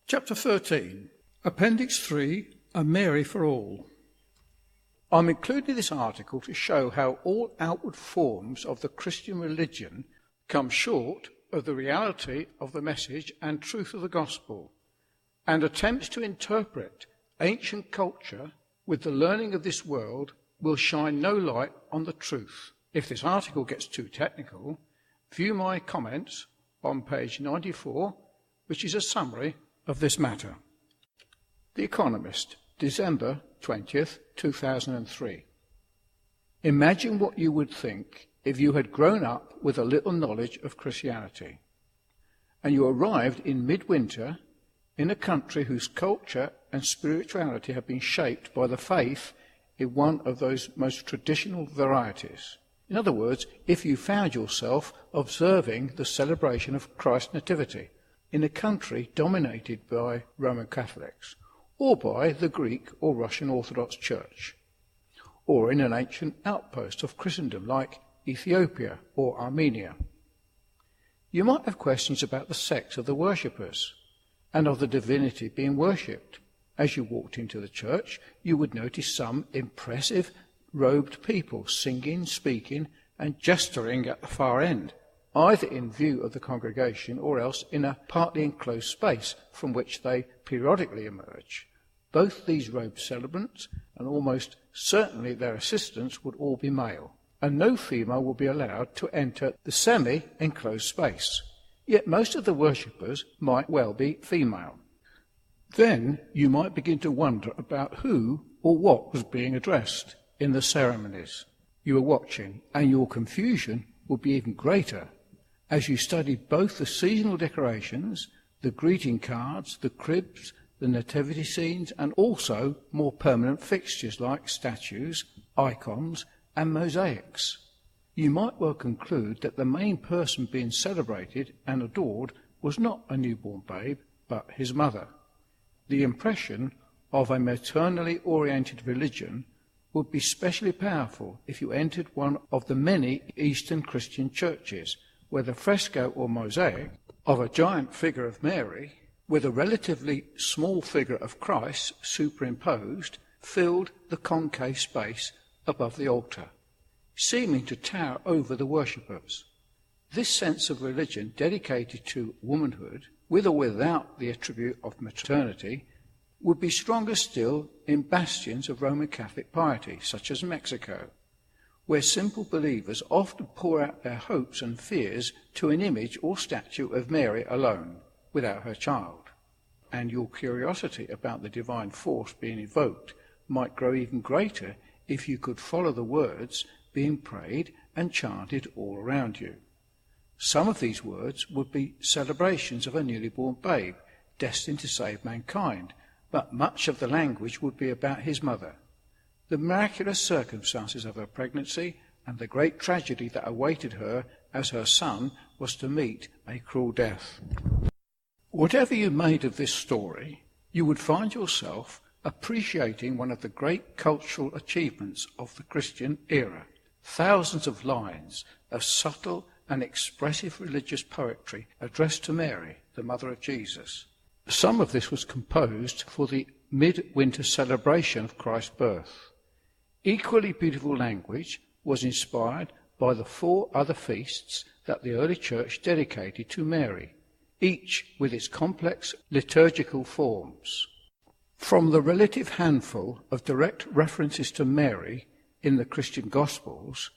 Chapter 13, Appendix 3, A Mary for All. I'm including this article to show how all outward forms of the Christian religion come short of the reality of the message and truth of the gospel, and attempts to interpret ancient culture with the learning of this world will shine no light on the truth. If this article gets too technical, view my comments on page 94, which is a summary of this matter. The Economist, December 20th, 2003. Imagine what you would think if you had grown up with a little knowledge of Christianity, and you arrived in midwinter in a country whose culture and spirituality have been shaped by the faith in one of those most traditional varieties. In other words, if you found yourself observing the celebration of Christ's Nativity in a country dominated by Roman Catholics, or by the Greek or Russian Orthodox Church, or in an ancient outpost of Christendom like Ethiopia or Armenia. You might have questions about the sex of the worshippers and of the divinity being worshipped. As you walked into the church, you would notice some impressive robed people singing, speaking, and gesturing at the far end, either in view of the congregation or else in a partly enclosed space from which they periodically emerge. Both these robed celebrants, and almost certainly their assistants, would all be male, and no female would be allowed to enter the semi-enclosed space. Yet most of the worshippers might well be female. Then you might begin to wonder about who or what was being addressed in the ceremonies you were watching, and your confusion would be even greater as you studied both the seasonal decorations, the greeting cards, the cribs, the nativity scenes, and also more permanent fixtures like statues, icons, and mosaics. You might well conclude that the main person being celebrated and adored was not a newborn babe, but his mother. The impression of a maternally oriented religion would be specially powerful if you entered one of the many Eastern Christian churches, where the fresco or mosaic of a giant figure of Mary with a relatively small figure of Christ superimposed filled the concave space above the altar, seeming to tower over the worshippers. This sense of religion dedicated to womanhood, with or without the attribute of maternity, would be stronger still in bastions of Roman Catholic piety, such as Mexico, where simple believers often pour out their hopes and fears to an image or statue of Mary alone, without her child. And your curiosity about the divine force being evoked might grow even greater if you could follow the words being prayed and chanted all around you. Some of these words would be celebrations of a newly born babe destined to save mankind, but much of the language would be about his mother, the miraculous circumstances of her pregnancy, and the great tragedy that awaited her as her son was to meet a cruel death. Whatever you made of this story, you would find yourself appreciating one of the great cultural achievements of the Christian era. Thousands of lines of subtle and expressive religious poetry addressed to Mary, the mother of Jesus. Some of this was composed for the midwinter celebration of Christ's birth. Equally beautiful language was inspired by the 4 other feasts that the early church dedicated to Mary, each with its complex liturgical forms. From the relative handful of direct references to Mary in the Christian Gospels,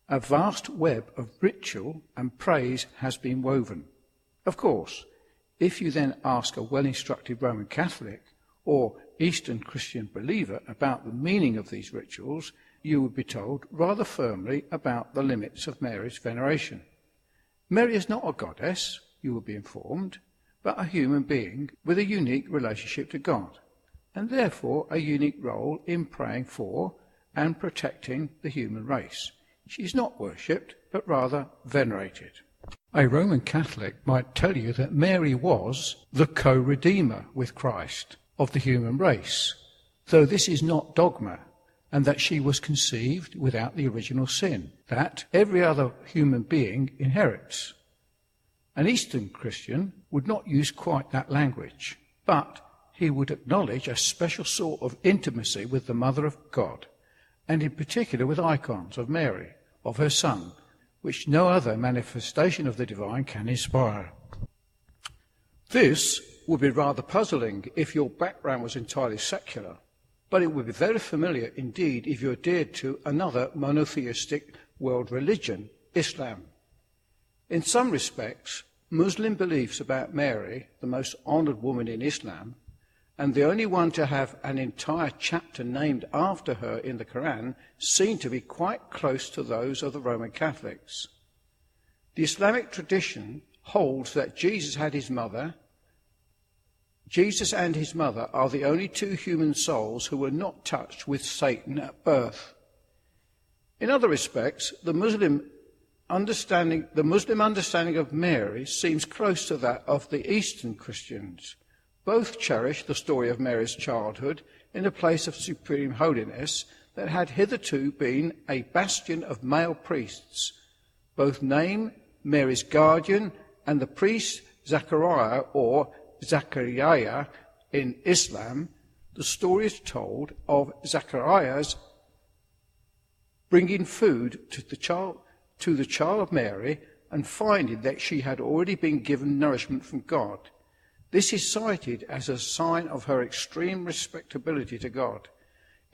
a vast web of ritual and praise has been woven. Of course, if you then ask a well-instructed Roman Catholic or Eastern Christian believer about the meaning of these rituals, you would be told rather firmly about the limits of Mary's veneration. Mary is not a goddess, you will be informed, but a human being with a unique relationship to God, and therefore a unique role in praying for and protecting the human race. She is not worshipped, but rather venerated. A Roman Catholic might tell you that Mary was the co-redeemer with Christ of the human race, though this is not dogma, and that she was conceived without the original sin, that every other human being inherits. An Eastern Christian would not use quite that language, but he would acknowledge a special sort of intimacy with the Mother of God, and in particular with icons of Mary, of her Son, which no other manifestation of the divine can inspire. This would be rather puzzling if your background was entirely secular, but it would be very familiar indeed if you adhered to another monotheistic world religion, Islam. In some respects, Muslim beliefs about Mary, the most honoured woman in Islam, and the only one to have an entire chapter named after her in the Quran, seem to be quite close to those of the Roman Catholics. The Islamic tradition holds that Jesus and his mother are the only two human souls who were not touched with Satan at birth. In other respects, the Muslim understanding of Mary seems close to that of the Eastern Christians. Both cherish the story of Mary's childhood in a place of supreme holiness that had hitherto been a bastion of male priests. Both name Mary's guardian and the priest Zachariah or Zachariah in Islam. The story is told of Zachariah's bringing food to the child Mary and finding that she had already been given nourishment from God. This is cited as a sign of her extreme respectability to God.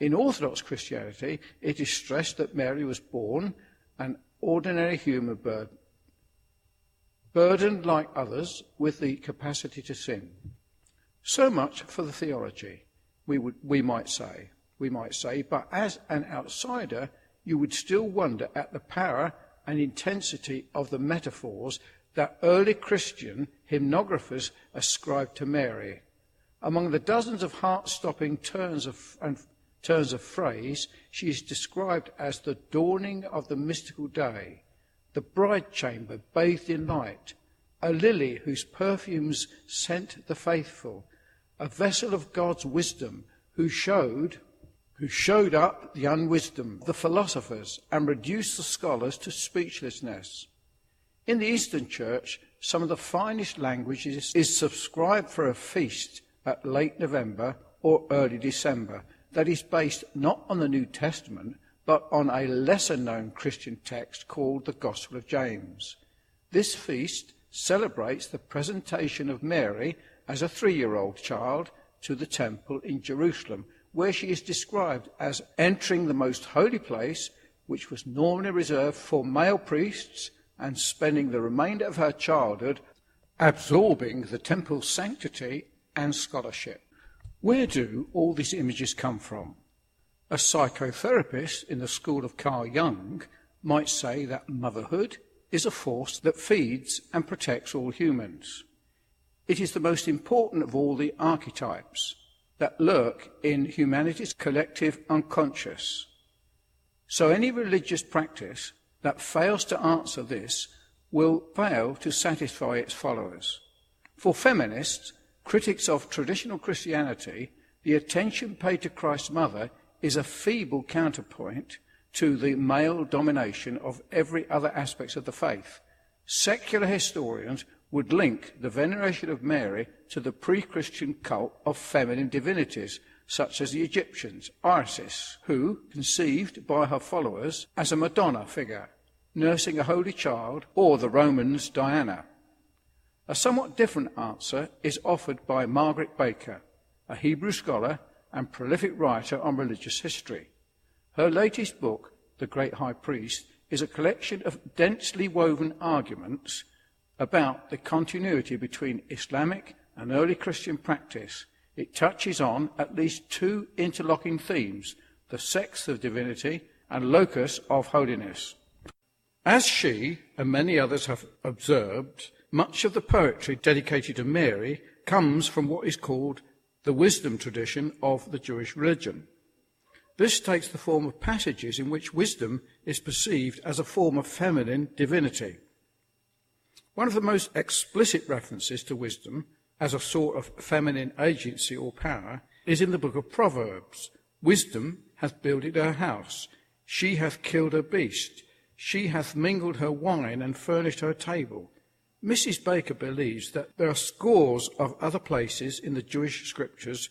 In Orthodox Christianity, it is stressed that Mary was born an ordinary human burdened like others with the capacity to sin. So much for the theology, we might say, but as an outsider, you would still wonder at the power and intensity of the metaphors that early Christian hymnographers ascribed to Mary. Among the dozens of heart-stopping turns of phrase, she is described as the dawning of the mystical day, the bride chamber bathed in light, a lily whose perfumes scent the faithful, a vessel of God's wisdom who showed up the unwisdom, the philosophers, and reduced the scholars to speechlessness. In the Eastern Church, some of the finest language is subscribed for a feast at late November or early December that is based not on the New Testament, but on a lesser-known Christian text called the Gospel of James. This feast celebrates the presentation of Mary as a 3-year-old child to the temple in Jerusalem, where she is described as entering the most holy place, which was normally reserved for male priests, and spending the remainder of her childhood absorbing the temple's sanctity and scholarship. Where do all these images come from? A psychotherapist in the school of Carl Jung might say that motherhood is a force that feeds and protects all humans. It is the most important of all the archetypes that lurk in humanity's collective unconscious. So any religious practice that fails to answer this will fail to satisfy its followers. For feminists, critics of traditional Christianity, the attention paid to Christ's mother is a feeble counterpoint to the male domination of every other aspect of the faith. Secular historians would link the veneration of Mary to the pre-Christian cult of feminine divinities, such as the Egyptians, Isis, who conceived by her followers as a Madonna figure, nursing a holy child, or the Romans' Diana. A somewhat different answer is offered by Margaret Baker, a Hebrew scholar and prolific writer on religious history. Her latest book, The Great High Priest, is a collection of densely woven arguments about the continuity between Islamic and early Christian practice. It touches on at least 2 interlocking themes: the sex of divinity and locus of holiness. As she and many others have observed, much of the poetry dedicated to Mary comes from what is called the wisdom tradition of the Jewish religion. This takes the form of passages in which wisdom is perceived as a form of feminine divinity. One of the most explicit references to wisdom as a sort of feminine agency or power is in the book of Proverbs. Wisdom hath builded her house, she hath killed her beast, she hath mingled her wine and furnished her table. Mrs. Baker believes that there are scores of other places in the Jewish scriptures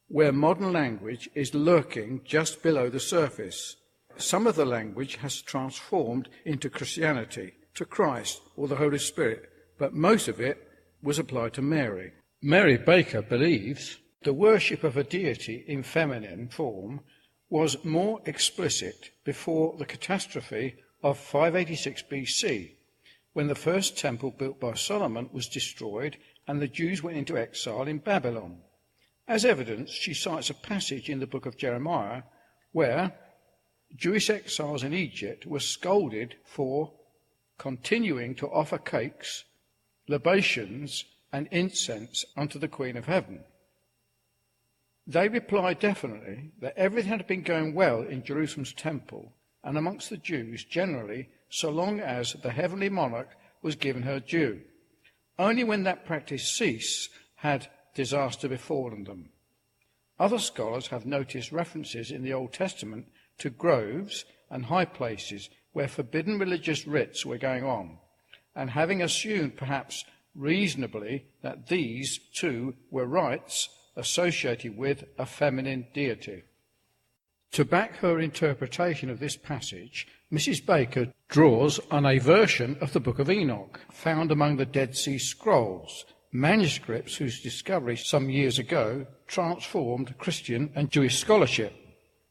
where modern language is lurking just below the surface. Some of the language has transformed into Christianity, to Christ or the Holy Spirit, but most of it was applied to Mary. Mary Baker believes the worship of a deity in feminine form was more explicit before the catastrophe of 586 BC, when the first temple built by Solomon was destroyed and the Jews went into exile in Babylon. As evidence, she cites a passage in the book of Jeremiah where Jewish exiles in Egypt were scolded for continuing to offer cakes, libations, and incense unto the Queen of Heaven. They replied definitely that everything had been going well in Jerusalem's temple and amongst the Jews generally, so long as the heavenly monarch was given her due. Only when that practice ceased had disaster befallen them. Other scholars have noticed references in the Old Testament to groves and high places where forbidden religious rites were going on, and having assumed perhaps reasonably that these too were rites associated with a feminine deity. To back her interpretation of this passage, Mrs. Baker draws on a version of the Book of Enoch, found among the Dead Sea Scrolls, manuscripts whose discovery some years ago transformed Christian and Jewish scholarship.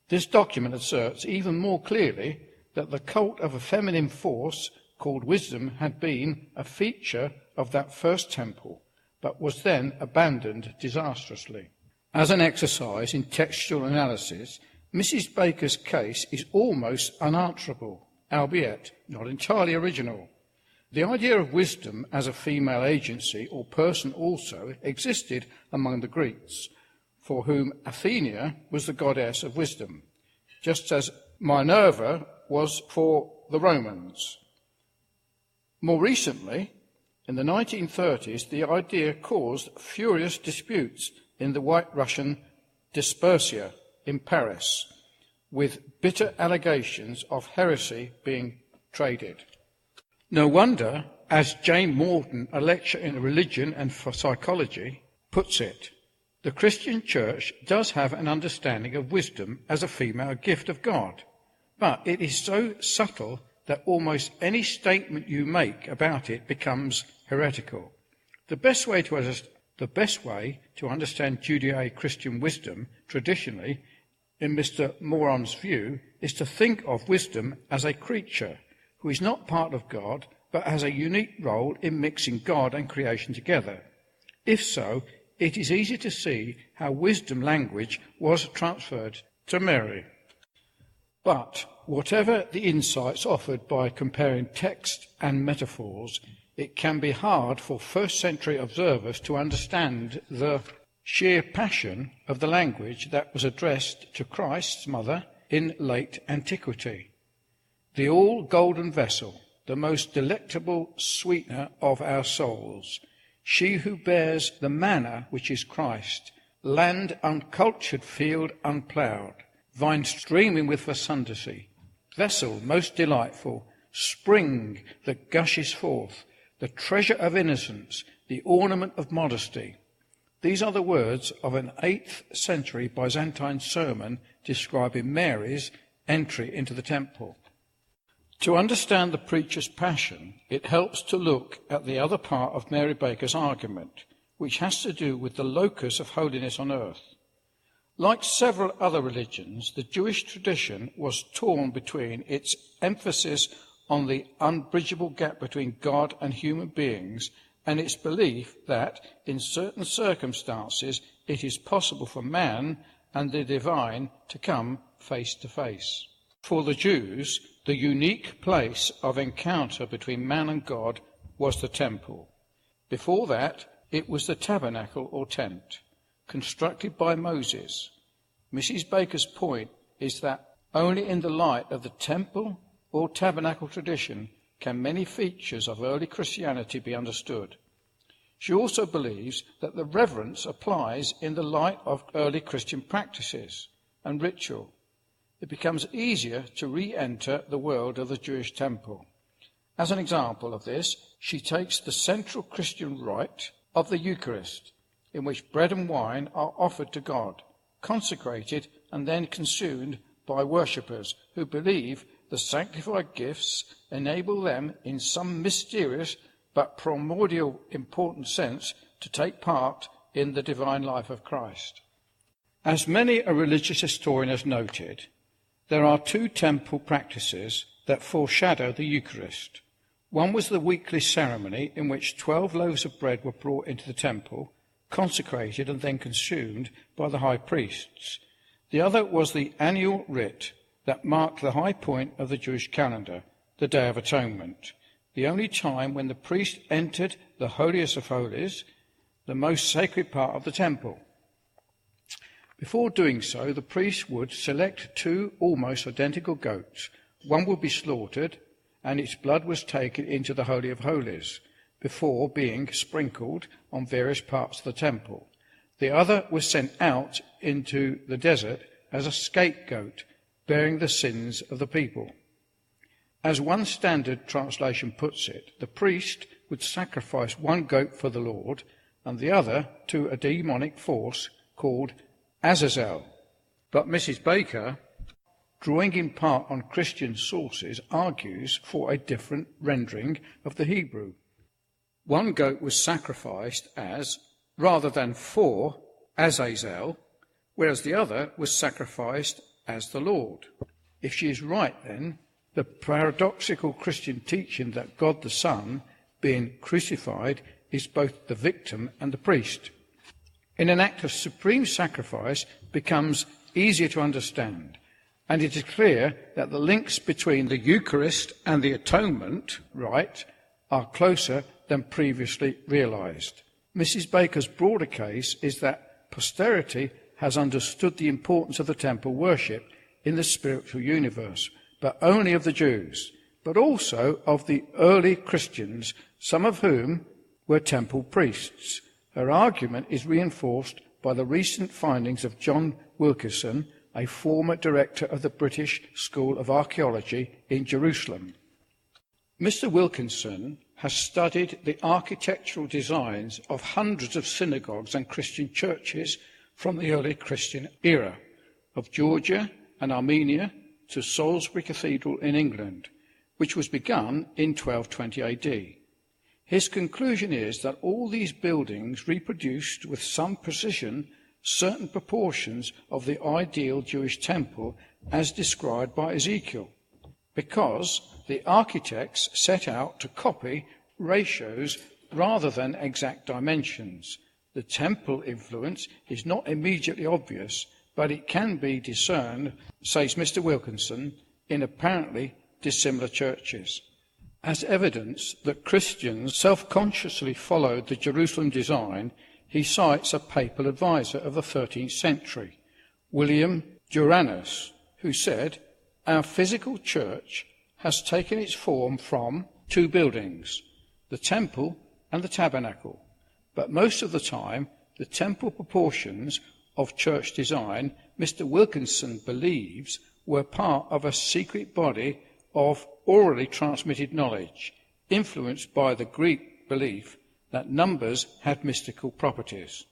This document asserts even more clearly that the cult of a feminine force called wisdom had been a feature of that first temple, but was then abandoned disastrously. As an exercise in textual analysis, Mrs. Baker's case is almost unanswerable, albeit not entirely original. The idea of wisdom as a female agency or person also existed among the Greeks, for whom Athena was the goddess of wisdom, just as Minerva was for the Romans. More recently, in the 1930s, the idea caused furious disputes in the White Russian Dispersia in Paris, with bitter allegations of heresy being traded. No wonder, as Jane Morton, a lecturer in religion and for psychology, puts it, the Christian church does have an understanding of wisdom as a female gift of God, but it is so subtle that almost any statement you make about it becomes heretical. The best way to understand Judeo-Christian wisdom traditionally, in Mr. Moron's view, is to think of wisdom as a creature who is not part of God, but has a unique role in mixing God and creation together. If so, it is easy to see how wisdom language was transferred to Mary. But whatever the insights offered by comparing text and metaphors, it can be hard for first-century observers to understand the sheer passion of the language that was addressed to Christ's mother in late antiquity. The all-golden vessel, the most delectable sweetener of our souls, she who bears the manna which is Christ, land uncultured, field unploughed, vine streaming with fecundity, vessel most delightful, spring that gushes forth, the treasure of innocence, the ornament of modesty. These are the words of an 8th century Byzantine sermon describing Mary's entry into the temple. To understand the preacher's passion, it helps to look at the other part of Mary Baker's argument, which has to do with the locus of holiness on earth. Like several other religions, the Jewish tradition was torn between its emphasis on the unbridgeable gap between God and human beings and its belief that, in certain circumstances, it is possible for man and the divine to come face to face. For the Jews, the unique place of encounter between man and God was the temple. Before that, it was the tabernacle or tent, constructed by Moses. Mrs. Baker's point is that only in the light of the temple or tabernacle tradition can many features of early Christianity be understood. She also believes that the reverence applies in the light of early Christian practices and ritual. It becomes easier to re-enter the world of the Jewish temple. As an example of this, she takes the central Christian rite of the Eucharist, in which bread and wine are offered to God, consecrated and then consumed by worshippers who believe the sanctified gifts enable them in some mysterious but primordial important sense to take part in the divine life of Christ. As many a religious historian has noted, there are two temple practices that foreshadow the Eucharist. One was the weekly ceremony in which 12 loaves of bread were brought into the temple, consecrated and then consumed by the high priests. The other was the annual rite that marked the high point of the Jewish calendar, the Day of Atonement, the only time when the priest entered the holiest of holies, the most sacred part of the temple. Before doing so, the priest would select two almost identical goats. One would be slaughtered, and its blood was taken into the Holy of Holies before being sprinkled on various parts of the temple. The other was sent out into the desert as a scapegoat, bearing the sins of the people. As one standard translation puts it, the priest would sacrifice one goat for the Lord and the other to a demonic force called Azazel. But Mrs. Baker, drawing in part on Christian sources, argues for a different rendering of the Hebrew. One goat was sacrificed as, rather than for, Azazel, whereas the other was sacrificed as the Lord. If she is right, then, the paradoxical Christian teaching that God the Son, being crucified, is both the victim and the priest, in an act of supreme sacrifice, becomes easier to understand, and it is clear that the links between the Eucharist and the atonement rite are closer than previously realized. Mrs. Baker's broader case is that posterity has understood the importance of the temple worship in the spiritual universe, but only of the Jews, but also of the early Christians, some of whom were temple priests. Her argument is reinforced by the recent findings of John Wilkinson, a former director of the British School of Archaeology in Jerusalem. Mr. Wilkinson has studied the architectural designs of hundreds of synagogues and Christian churches from the early Christian era, of Georgia and Armenia to Salisbury Cathedral in England, which was begun in 1220 AD. His conclusion is that all these buildings reproduced with some precision certain proportions of the ideal Jewish temple as described by Ezekiel, because the architects set out to copy ratios rather than exact dimensions. The temple influence is not immediately obvious, but it can be discerned, says Mr. Wilkinson, in apparently dissimilar churches. As evidence that Christians self-consciously followed the Jerusalem design, he cites a papal advisor of the 13th century, William Duranus, who said, "Our physical church has taken its form from two buildings, the temple and the tabernacle, but most of the time the temple proportions of church design, Mr. Wilkinson believes, were part of a secret body of orally transmitted knowledge, influenced by the Greek belief that numbers had mystical properties."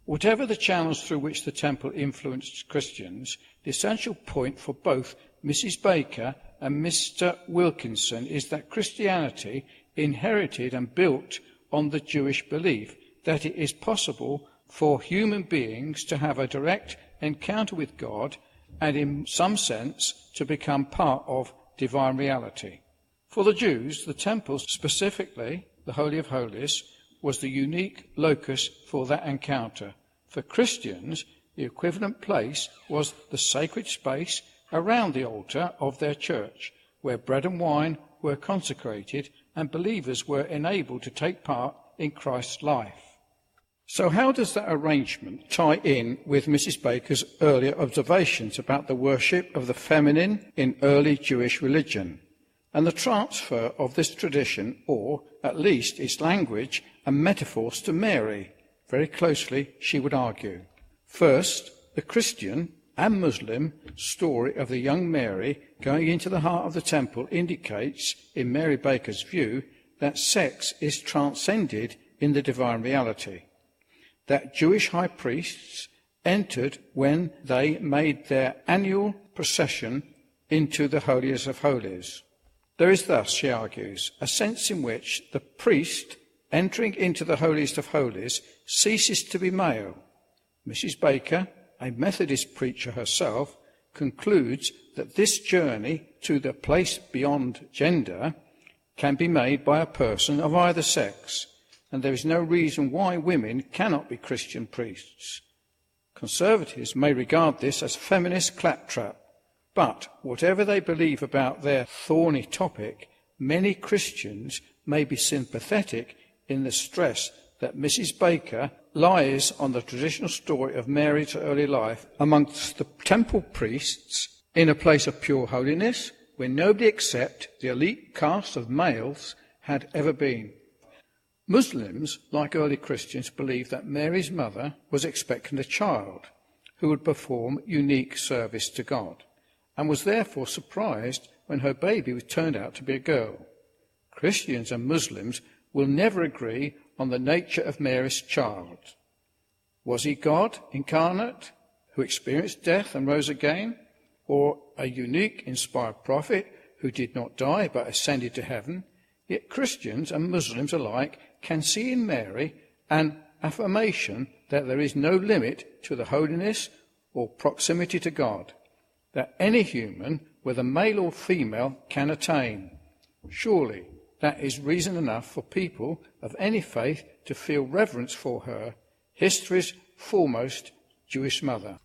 Whatever the channels through which the temple influenced Christians, the essential point for both Mrs. Baker and Mr. Wilkinson is that Christianity inherited and built on the Jewish belief that it is possible for human beings to have a direct encounter with God and in some sense to become part of divine reality. For the Jews, the temple, specifically the Holy of Holies, was the unique locus for that encounter. For Christians, the equivalent place was the sacred space around the altar of their church, where bread and wine were consecrated and believers were enabled to take part in Christ's life. So how does that arrangement tie in with Mrs. Baker's earlier observations about the worship of the feminine in early Jewish religion, and the transfer of this tradition, or at least its language and metaphors, to Mary? Very closely, she would argue. First, the Christian and Muslim story of the young Mary going into the heart of the temple indicates, in Mary Baker's view, that sex is transcended in the divine reality, that Jewish high priests entered when they made their annual procession into the holiest of holies. There is thus, she argues, a sense in which the priest entering into the holiest of holies ceases to be male. Mrs. Baker, a Methodist preacher herself, concludes that this journey to the place beyond gender can be made by a person of either sex, and there is no reason why women cannot be Christian priests. Conservatives may regard this as feminist claptrap, but whatever they believe about their thorny topic, many Christians may be sympathetic in the stress that Mrs. Baker lies on the traditional story of Mary's early life amongst the temple priests in a place of pure holiness where nobody except the elite caste of males had ever been. Muslims, like early Christians, believed that Mary's mother was expecting a child who would perform unique service to God, and was therefore surprised when her baby turned out to be a girl. Christians and Muslims will never agree on the nature of Mary's child. Was he God incarnate who experienced death and rose again, or a unique inspired prophet who did not die but ascended to heaven? Yet Christians and Muslims alike can see in Mary an affirmation that there is no limit to the holiness or proximity to God that any human, whether male or female, can attain. Surely that is reason enough for people of any faith to feel reverence for her, history's foremost Jewish mother.